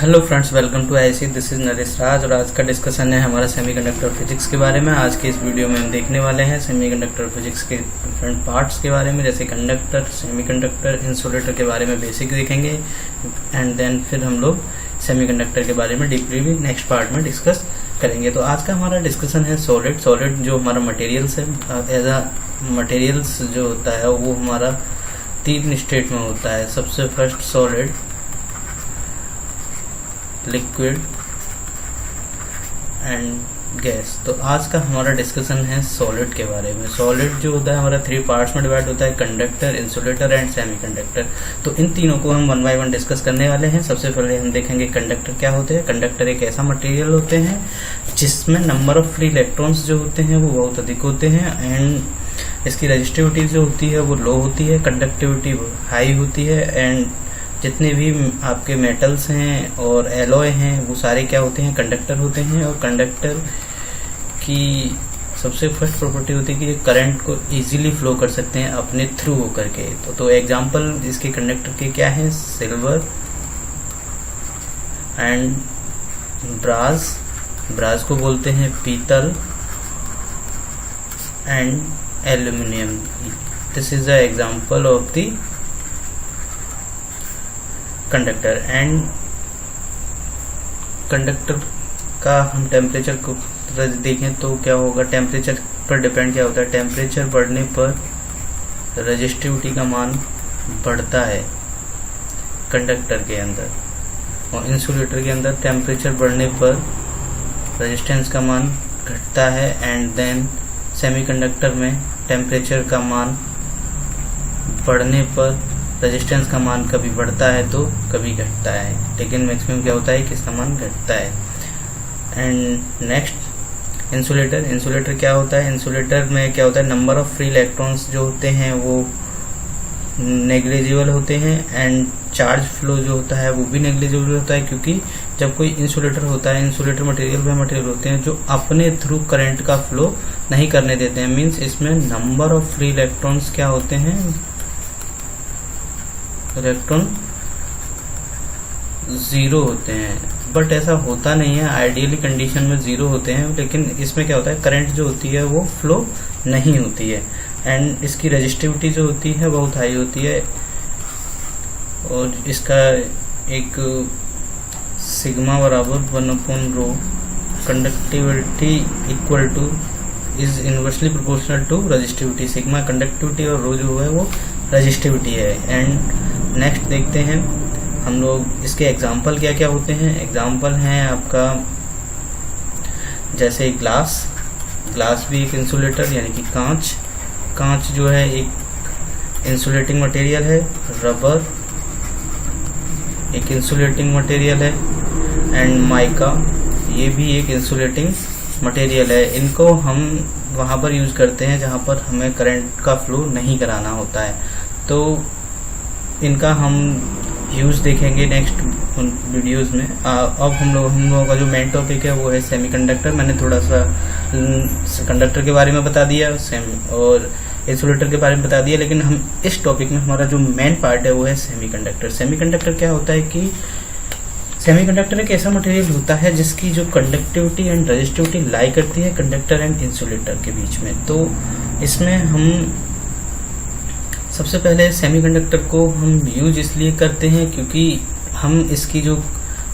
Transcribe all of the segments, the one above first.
Hello friends, welcome to IC. This is Naresh Raj और आज का डिस्कशन है हमारा सेमीकंडक्टर फिजिक्स के बारे में। आज के इस वीडियो में हम देखने वाले हैं सेमीकंडक्टर फिजिक्स के डिफरेंट पार्ट्स के बारे में, जैसे कंडक्टर, सेमीकंडक्टर, इंसुलेटर के बारे में बेसिक देखेंगे एंड देन फिर हम लोग सेमीकंडक्टर के बारे में डीपली भी नेक्स्ट पार्ट में डिस्कस करेंगे। तो आज का हमारा डिस्कशन है सॉलिड जो हमारा मटेरियल्स है। एज अ मटेरियल्स जो होता है वो हमारा 3 स्टेट में होता है। सबसे first solid, liquid and gas. तो आज का हमारा डिस्कशन है सॉलिड के बारे में। सॉलिड जो होता है हमारा 3 पार्ट्स में डिवाइड होता है, कंडक्टर, इंसुलेटर एंड सेमीकंडक्टर। तो इन तीनों को हम 1 बाय 1 डिस्कस करने वाले हैं। सबसे पहले हम देखेंगे कंडक्टर क्या होते हैं। कंडक्टर एक ऐसा मटेरियल होते हैं जिसमें नंबर ऑफ फ्री इलेक्ट्रॉन्स जो होते हैं वो बहुत अधिक होते हैं एंड इसकी रेजिस्टिविटी जो होती है वो लो होती है, कंडक्टिविटी हाई होती है एंड जितने भी आपके मेटल्स हैं और एलॉय हैं वो सारे क्या होते हैं, कंडक्टर होते हैं। और कंडक्टर की सबसे फर्स्ट प्रॉपर्टी होती है कि ये करंट को इजीली फ्लो कर सकते हैं अपने थ्रू होकर के। तो एग्जांपल इसके कंडक्टर के क्या है, सिल्वर एंड ब्रास को बोलते हैं पीतल and aluminium. This is the example of the conductor. And conductor का हम टेम्परेचर को देखें तो क्या होगा, टेम्परेचर पर डिपेंड क्या होता है। टेम्परेचर बढ़ने पर रेजिस्टिविटी का मान बढ़ता है कंडक्टर के अंदर, और इंसुलेटर के अंदर टेम्परेचर बढ़ने पर रेजिस्टेंस का मान घटता है। एंड देन सेमीकंडक्टर में टेम्परेचर का मान बढ़ने पर रेजिस्टेंस का मान कभी बढ़ता है तो कभी घटता है, लेकिन मैक्सिमम क्या होता है कि इसका मान घटता है। एंड नेक्स्ट इंसुलेटर क्या होता है। इंसुलेटर में क्या होता है, नंबर ऑफ फ्री इलेक्ट्रॉन्स जो होते हैं वो नेग्लिजिबल होते हैं एंड चार्ज फ्लो जो होता है वो भी नेग्लिजिबल होता है, क्योंकि जब कोई इंसुलेटर होता है, इंसुलेटर मटेरियल होते हैं जो अपने थ्रू करंट का फ्लो नहीं करने देते हैं। मीन्स इसमें नंबर ऑफ फ्री इलेक्ट्रॉन्स क्या होते हैं, इलेक्ट्रॉन 0 होते हैं। बट ऐसा होता नहीं है, आइडियली कंडीशन में 0 होते हैं, लेकिन इसमें क्या होता है, करंट जो होती है वो फ्लो नहीं होती है एंड इसकी रेजिस्टिविटी जो होती है बहुत हाई होती है। और इसका एक सिग्मा बराबर 1/ρ, conductivity equal to is inversely proportional to resistivity. Sigma conductivity और रो जो है वो रेजिस्टिविटी है। एंड नेक्स्ट देखते हैं हम लोग इसके एग्जाम्पल क्या क्या होते हैं। एग्जाम्पल हैं आपका जैसे ग्लास भी एक इंसुलेटर यानी कि कांच जो है एक इंसुलेटिंग मटेरियल है। रबर एक इंसुलेटिंग मटेरियल है एंड माइका ये भी एक इंसुलेटिंग मटेरियल है। इनको हम वहां पर यूज करते हैं जहां पर हमें करंट का फ्लो नहीं कराना होता है, तो इनका हम यूज देखेंगे नेक्स्ट वीडियोस में। अब हम लोगों का जो मेन टॉपिक है वो है सेमीकंडक्टर। मैंने थोड़ा सा कंडक्टर के बारे में बता दिया और इंसुलेटर के बारे में बता दिया, लेकिन हम इस टॉपिक में हमारा जो मेन पार्ट है वो है सेमीकंडक्टर। सेमीकंडक्टर क्या होता है कि सेमीकंडक्टर एक ऐसा मटेरियल होता है जिसकी जो कंडक्टिविटी एंड रेजिस्टिविटी लाई करती है कंडक्टर एंड इंसुलेटर के बीच में। तो इसमें हम सबसे पहले सेमीकंडक्टर को हम यूज इसलिए करते हैं क्योंकि हम इसकी जो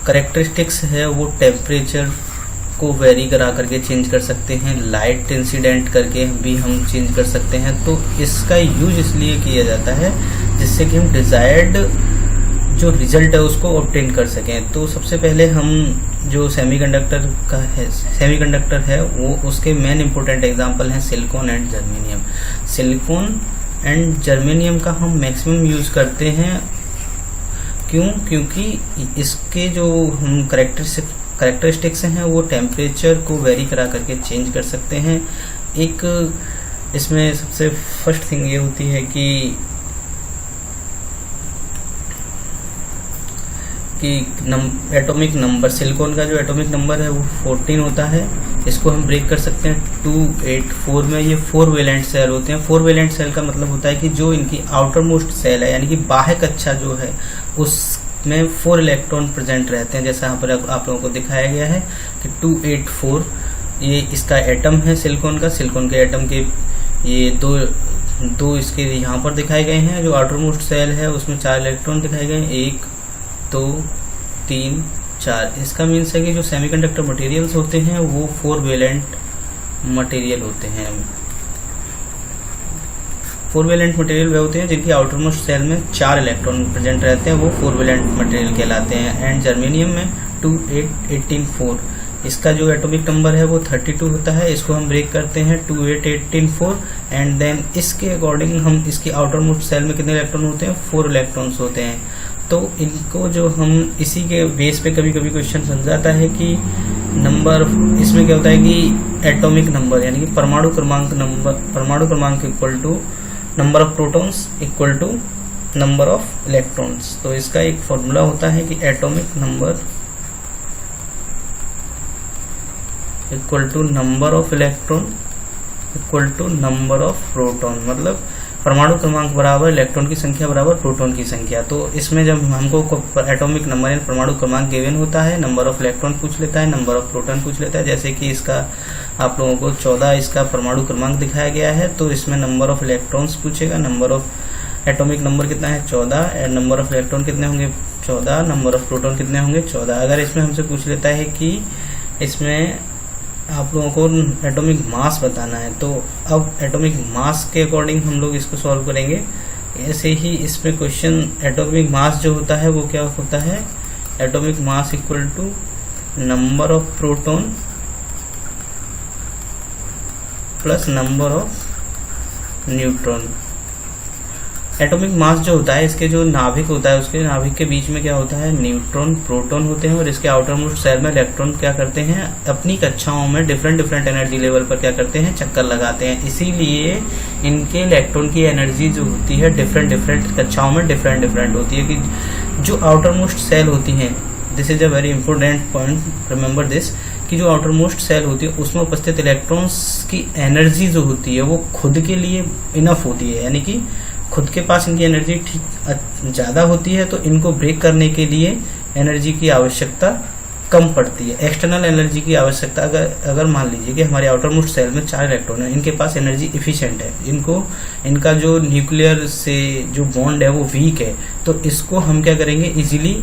कैरेक्टरिस्टिक्स है वो टेम्परेचर को वेरी करा करके चेंज कर सकते हैं, लाइट इंसिडेंट करके भी हम चेंज कर सकते हैं। तो इसका यूज इसलिए किया जाता है जिससे कि हम डिजायर्ड जो रिजल्ट है उसको ऑब्टेन कर सकें। तो सबसे पहले हम जो सेमीकंडक्टर है वो उसके मेन इंपोर्टेंट एग्जांपल हैं silicon and germanium. Silicon and germanium का हम मैक्सिमम यूज करते हैं, क्योंकि इसके जो हम कैरेक्टरिस्टिक्स हैं वो टेम्परेचर को वेरी करा करके चेंज कर सकते हैं। एक इसमें सबसे फर्स्ट थिंग ये होती है कि एटॉमिक नंबर, सिलिकॉन का जो एटॉमिक नंबर है वो 14 होता है। इसको हम ब्रेक कर सकते हैं 284 में। ये 4 वैलेंट सेल होते हैं। 4 वैलेंट सेल का मतलब होता है कि जो इनकी आउटर मोस्ट सेल है यानी कि बाह्य कक्षा जो है उस में 4 इलेक्ट्रॉन प्रेजेंट रहते हैं, जैसा यहाँ पर आप लोगों को दिखाया गया है कि 284 ये इसका एटम है सिलिकॉन का। सिलिकॉन के एटम के ये दो इसके यहाँ पर दिखाए गए हैं। जो आउटर मोस्ट सेल है उसमें 4 इलेक्ट्रॉन दिखाए गए हैं, 1 2 3 4। इसका मीन्स है कि जो सेमीकंडक्टर मटेरियल्स होते हैं वो 4 वैलेंट मटेरियल होते हैं। 4 वैलेंट मटेरियल वे होते हैं जिनकी आउटर मोस्ट सेल में 4 इलेक्ट्रॉन प्रेजेंट रहते हैं, वो 4 वैलेंट मटेरियल कहलाते हैं। एंड जर्मेनियम में 28184 इसका जो एटॉमिक नंबर है वो 32 होता है। इसको हम ब्रेक करते हैं 28184 एंड देन इसके अकॉर्डिंग हम इसकी आउटर मोस्ट सेल में कितने इलेक्ट्रॉन होते हैं, 4 इलेक्ट्रॉन्स होते हैं। तो इनको जो हम इसी के बेस पे कभी कभी क्वेश्चन बन जाता है कि नंबर, इसमें क्या होता है कि एटॉमिक नंबर यानी कि परमाणु क्रमांक equal to number of protons equal to number of electrons. तो इसका एक फॉर्मूला होता है कि atomic number equal to number of electron equal to number of proton, मतलब परमाणु क्रमांक बराबर इलेक्ट्रॉन की संख्या बराबर प्रोटॉन की संख्या। तो इसमें जब हमको एटॉमिक नंबर यानी परमाणु क्रमांक गिवन होता है, नंबर ऑफ इलेक्ट्रॉन पूछ लेता है, नंबर ऑफ प्रोटॉन पूछ लेता है। जैसे कि इसका आप लोगों को 14 इसका परमाणु क्रमांक दिखाया गया है, तो इसमें नंबर ऑफ इलेक्ट्रॉन्स पूछेगा। नंबर ऑफ एटॉमिक नंबर कितना है 14 एंड नंबर ऑफ इलेक्ट्रॉन कितने होंगे 14, नंबर ऑफ प्रोटॉन कितने होंगे 14। अगर इसमें हमसे पूछ लेता है कि इसमें आप लोगों को एटॉमिक मास बताना है, तो अब एटॉमिक मास के अकॉर्डिंग हम लोग इसको सॉल्व करेंगे। ऐसे ही इसमें क्वेश्चन एटॉमिक मास जो होता है वो क्या होता है, atomic mass equal to number of proton plus number of neutron. Atomic mass जो होता है इसके जो नाभिक होता है उसके नाभिक के बीच में क्या होता है, न्यूट्रॉन प्रोटॉन होते हैं और इसके आउटर मोस्ट सेल में इलेक्ट्रॉन क्या करते हैं, अपनी कक्षाओं में डिफरेंट एनर्जी लेवल पर क्या करते हैं, चक्कर लगाते हैं। इसीलिए इनके इलेक्ट्रॉन की एनर्जी जो होती है डिफरेंट कक्षाओं में डिफरेंट होती है। कि जो आउटर मोस्ट सेल होती है, this is a very important point, remember this, कि जो आउटर मोस्ट सेल होती है उसमें उपस्थित इलेक्ट्रॉन्स की एनर्जी जो होती है वो खुद के लिए इनफ होती है, यानी कि खुद के पास इनकी एनर्जी ठीक ज्यादा होती है। तो इनको ब्रेक करने के लिए एनर्जी की आवश्यकता कम पड़ती है, एक्सटर्नल एनर्जी की आवश्यकता। अगर मान लीजिए कि हमारे आउटर मोस्ट सेल में 4 इलेक्ट्रॉन है, इनके पास एनर्जी इफिशिएंट है, इनका जो न्यूक्लियर से जो बॉन्ड है वो वीक है, तो इसको हम क्या करेंगे, इजीली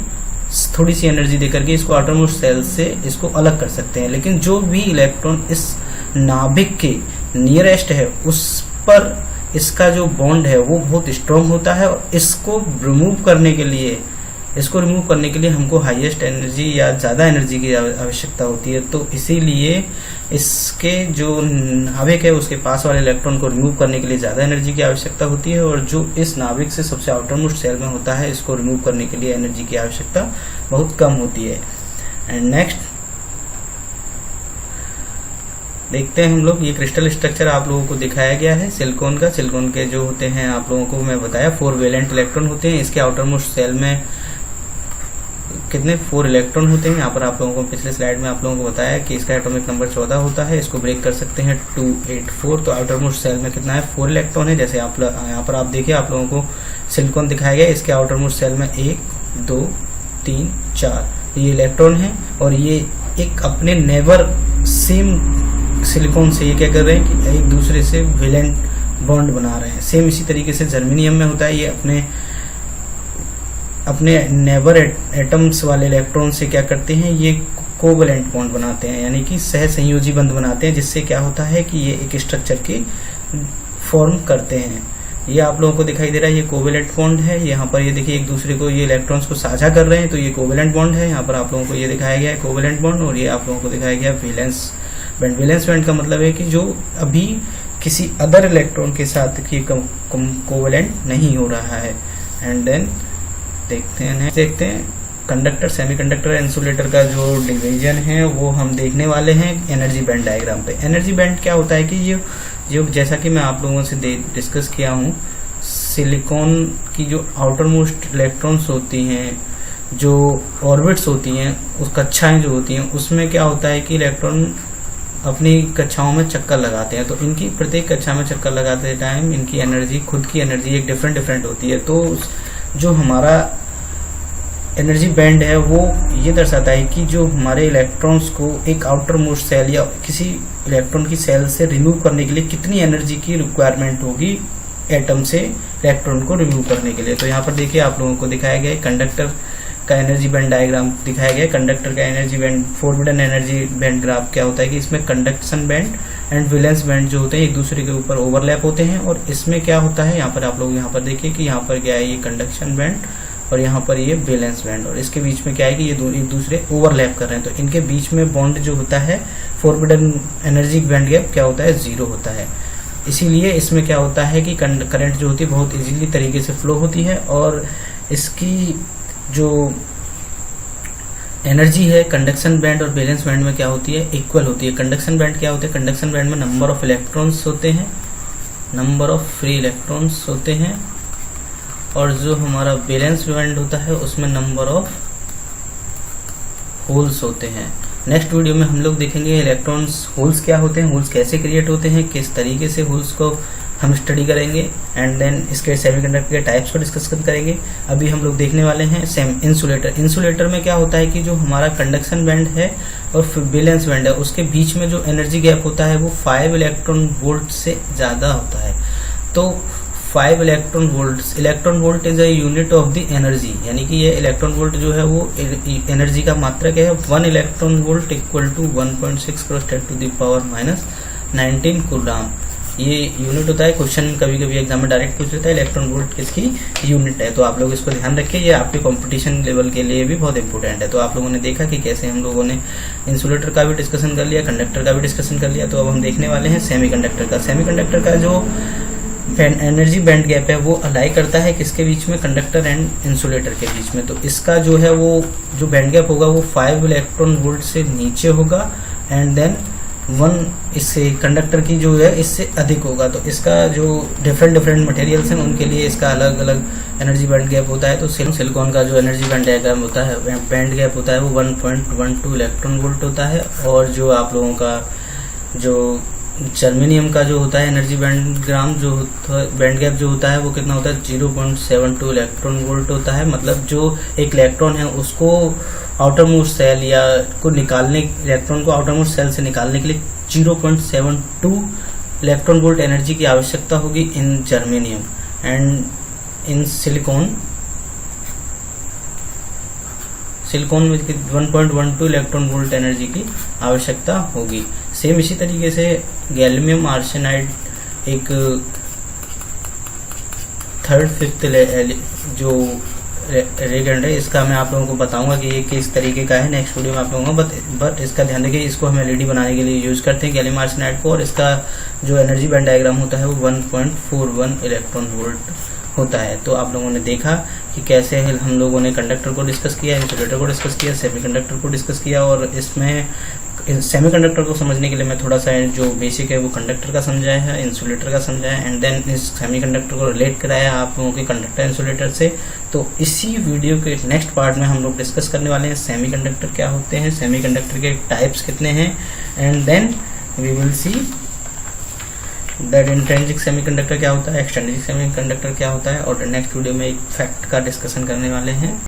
थोड़ी सी एनर्जी देकर के इसको आउटर मोस्ट सेल से इसको अलग कर सकते हैं। लेकिन जो भी इलेक्ट्रॉन इस नाभिक के नियरेस्ट है उस पर इसका जो बॉन्ड है वो बहुत स्ट्रांग होता है और इसको रिमूव करने के लिए हमको हाईएस्ट एनर्जी या ज्यादा एनर्जी की आवश्यकता होती है। तो इसीलिए इसके जो नाभिक है उसके पास वाले इलेक्ट्रॉन को रिमूव करने के लिए ज्यादा एनर्जी की आवश्यकता होती है और जो इस नाभिक से सबसे आउटर मोस्ट सेल में होता है इसको रिमूव करने के लिए एनर्जी की आवश्यकता बहुत कम होती है। एंड नेक्स्ट देखते हैं हम लोग, ये क्रिस्टल स्ट्रक्चर आप लोगों को दिखाया गया है सिलिकॉन का। सिलिकॉन के जो होते हैं आप लोगों को मैं बताया 4 वैलेंट इलेक्ट्रॉन होते हैं। इसके आउटर मोस्ट सेल में कितने 4 इलेक्ट्रॉन होते हैं। यहाँ पर आप लोगों को पिछले स्लाइड में आप लोगों को बताया कि इसका एटॉमिक नंबर 14 होता है। इसको ब्रेक कर सकते हैं 284। तो आउटर मोस्ट सेल में कितना है 4 इलेक्ट्रॉन है। जैसे आप यहाँ पर आप देखिए आप लोगों को सिलिकॉन दिखाया गया, इसके आउटर मोस्ट सेल में 1 2 3 4 ये इलेक्ट्रॉन है और ये एक अपने नेबर सेम सिलिकॉन से ये क्या कर रहे हैं कि एक दूसरे से वैलेंट बॉन्ड बना रहे हैं। सेम इसी तरीके से जर्मेनियम में होता है, ये अपने नेबर एटम्स वाले इलेक्ट्रॉन से क्या करते हैं, ये कोवैलेंट बॉन्ड बनाते हैं, यानी कि सह संयोजी बंध बनाते हैं, जिससे क्या होता है कि ये एक स्ट्रक्चर की फॉर्म करते हैं। ये आप लोगों को दिखाई दे रहा है, ये कोवैलेंट बॉन्ड है। यहाँ पर ये देखिए एक दूसरे को ये इलेक्ट्रॉन्स को साझा कर रहे हैं, तो ये कोवैलेंट बॉन्ड है। यहाँ पर आप लोगों को ये दिखाया गया है कोवैलेंट बॉन्ड और ये आप लोगों को दिखाया गया वैलेंस बैंड। वैलेंस बैंड का मतलब है कि जो अभी किसी अदर इलेक्ट्रॉन के साथ की कोवैलेंट नहीं हो रहा है। एंड देन देखते हैं कंडक्टर, सेमीकंडक्टर, इंसुलेटर का जो डिवीजन है वो हम देखने वाले हैं एनर्जी बैंड डायग्राम पे। एनर्जी बैंड क्या होता है कि ये जो जैसा कि मैं आप लोगों से डिस्कस किया हूँ, सिलिकॉन की जो आउटर मोस्ट इलेक्ट्रॉन्स होती हैं, जो ऑर्बिट्स होती हैं, उस कक्षाएं जो होती हैं, उसमें क्या होता है कि इलेक्ट्रॉन अपनी कक्षाओं में चक्कर लगाते हैं। तो इनकी प्रत्येक कक्षा में चक्कर लगाते टाइम इनकी एनर्जी, खुद की एनर्जी एक डिफरेंट होती है। तो जो हमारा एनर्जी बैंड है वो ये दर्शाता है कि जो हमारे इलेक्ट्रॉन्स को एक आउटर मोस्ट सेल या किसी इलेक्ट्रॉन की सेल से रिमूव करने के लिए कितनी एनर्जी की रिक्वायरमेंट होगी एटम से इलेक्ट्रॉन को रिमूव करने के लिए। तो यहाँ पर देखिए आप लोगों को दिखाया गया है कंडक्टर का एनर्जी बैंड डायग्राम दिखाया गया है। कंडक्टर का energy band forbidden energy band graph क्या होता है कि इसमें conduction band and valence band जो होते हैं एक दूसरे के ऊपर ओवरलैप होते हैं। और इसमें क्या होता है, यहाँ पर आप लोग यहाँ पर देखिए कि यहाँ पर क्या है, ये कंडक्शन बैंड और यहाँ पर ये वैलेंस बैंड, और इसके बीच में क्या है कि ये एक दूसरे ओवरलैप कर रहे हैं। तो इनके बीच में बॉन्ड जो होता है फॉरबिडन एनर्जी बैंड गैप क्या होता है, 0 होता है। इसीलिए इसमें क्या होता है कि करंट जो होती है बहुत इजीली तरीके से फ्लो होती है और इसकी जो एनर्जी है कंडक्शन बैंड और वैलेंस बैंड में क्या होती है, इक्वल होती है। कंडक्शन बैंड क्या होते हैं, कंडक्शन बैंड में नंबर ऑफ इलेक्ट्रॉन्स होते हैं, नंबर ऑफ फ्री इलेक्ट्रॉन्स होते हैं, और जो हमारा वैलेंस बैंड होता है उसमें नंबर ऑफ होल्स होते हैं। नेक्स्ट वीडियो में हम लोग देखेंगे इलेक्ट्रॉन्स होल्स क्या होते हैं, होल्स कैसे क्रिएट होते हैं, किस तरीके से होल्स को हम स्टडी करेंगे, एंड देन इसके सेमीकंडक्टर के टाइप्स को डिस्कस करेंगे। अभी हम लोग देखने वाले हैं इंसुलेटर। इंसुलेटर में क्या होता है कि जो हमारा कंडक्शन बैंड है और वैलेंस बैंड है उसके बीच में जो एनर्जी गैप होता है वो 5 इलेक्ट्रॉन वोल्ट से ज्यादा होता है। तो 5 electron volt is a unit of the energy, यानी कि ये इलेक्ट्रॉन वोल्ट जो है वो एनर्जी का मात्रा क्या है, 1 electron volt equal to 1.6 × 10⁻⁻19 coulomb. ये यूनिट होता है। क्वेश्चन कभी कभी एग्जाम में डायरेक्ट पूछ लेता है इलेक्ट्रॉन वोल्ट किसकी यूनिट है, तो आप लोग इसको ध्यान रखिए, ये आपके कंपटीशन लेवल के लिए भी बहुत इंपॉर्टेंट है। तो आप लोगों ने देखा कि कैसे हम लोगों ने इंसुलेटर का भी डिस्कशन कर लिया, कंडक्टर का भी डिस्कशन कर लिया। तो अब हम देखने वाले हैं सेमीकंडक्टर का। सेमीकंडक्टर का जो एनर्जी बैंड गैप है वो अलाई करता है किसके बीच में, कंडक्टर एंड इंसुलेटर के बीच में। तो इसका जो है वो जो बैंड गैप होगा वो 5 इलेक्ट्रॉन वोल्ट से नीचे होगा, एंड देन 1 इससे कंडक्टर की जो है इससे अधिक होगा। तो इसका जो डिफरेंट मटेरियल्स हैं उनके लिए इसका अलग अलग एनर्जी बैंड गैप होता है। तो सिलिकॉन का जो एनर्जी बैंड डायग्राम होता है, बैंड गैप होता है वो 1.12 इलेक्ट्रॉन वोल्ट होता है, और जो आप लोगों का जो जर्मेनियम का जो होता है एनर्जी बैंड गैप जो होता है वो कितना होता है, 0.72 इलेक्ट्रॉन वोल्ट होता है। मतलब जो एक इलेक्ट्रॉन है उसको आउटर मोस्ट सेल या को निकालने, इलेक्ट्रॉन को आउटर मोस्ट सेल से निकालने के लिए 0.72 इलेक्ट्रॉन वोल्ट एनर्जी की आवश्यकता होगी इन जर्मेनियम, एंड इन सिलिकॉन में 1.12 इलेक्ट्रॉन वोल्ट एनर्जी की आवश्यकता होगी। सेम इसी तरीके से गैलियम आर्सेनाइड एक 3rd 5th जो रेगेंड है, इसका मैं आप लोगों को बताऊंगा कि ये किस तरीके का है नेक्स्ट वीडियो में आप लोगों को। बट इसका ध्यान रखिए, इसको हम एलईडी बनाने के लिए यूज करते हैं गैलियम आर्सेनाइड को, और इसका जो एनर्जी बैंड डायग्राम होता है वो 1.41 इलेक्ट्रॉन वोल्ट होता है। तो आप लोगों ने देखा कि कैसे हम लोगों ने कंडक्टर को डिस्कस किया, इंसुलेटर को डिस्कस किया, सेमीकंडक्टर को डिस्कस किया, और इसमें सेमीकंडक्टर को समझने के लिए मैं थोड़ा सा जो बेसिक है वो कंडक्टर का समझाया है, इंसुलेटर का समझाया, एंड देन इस सेमीकंडक्टर को रिलेट कराया आप लोगों के कंडक्टर इंसुलेटर से। तो इसी वीडियो के नेक्स्ट पार्ट में हम लोग डिस्कस करने वाले हैं सेमीकंडक्टर क्या होते हैं, सेमीकंडक्टर के टाइप्स कितने हैं, and then we will see that intrinsic semiconductor क्या होता है, एक्सट्रिंसिक सेमीकंडक्टर क्या होता है, और नेक्स्ट वीडियो में एक फैक्ट का डिस्कशन करने वाले हैं।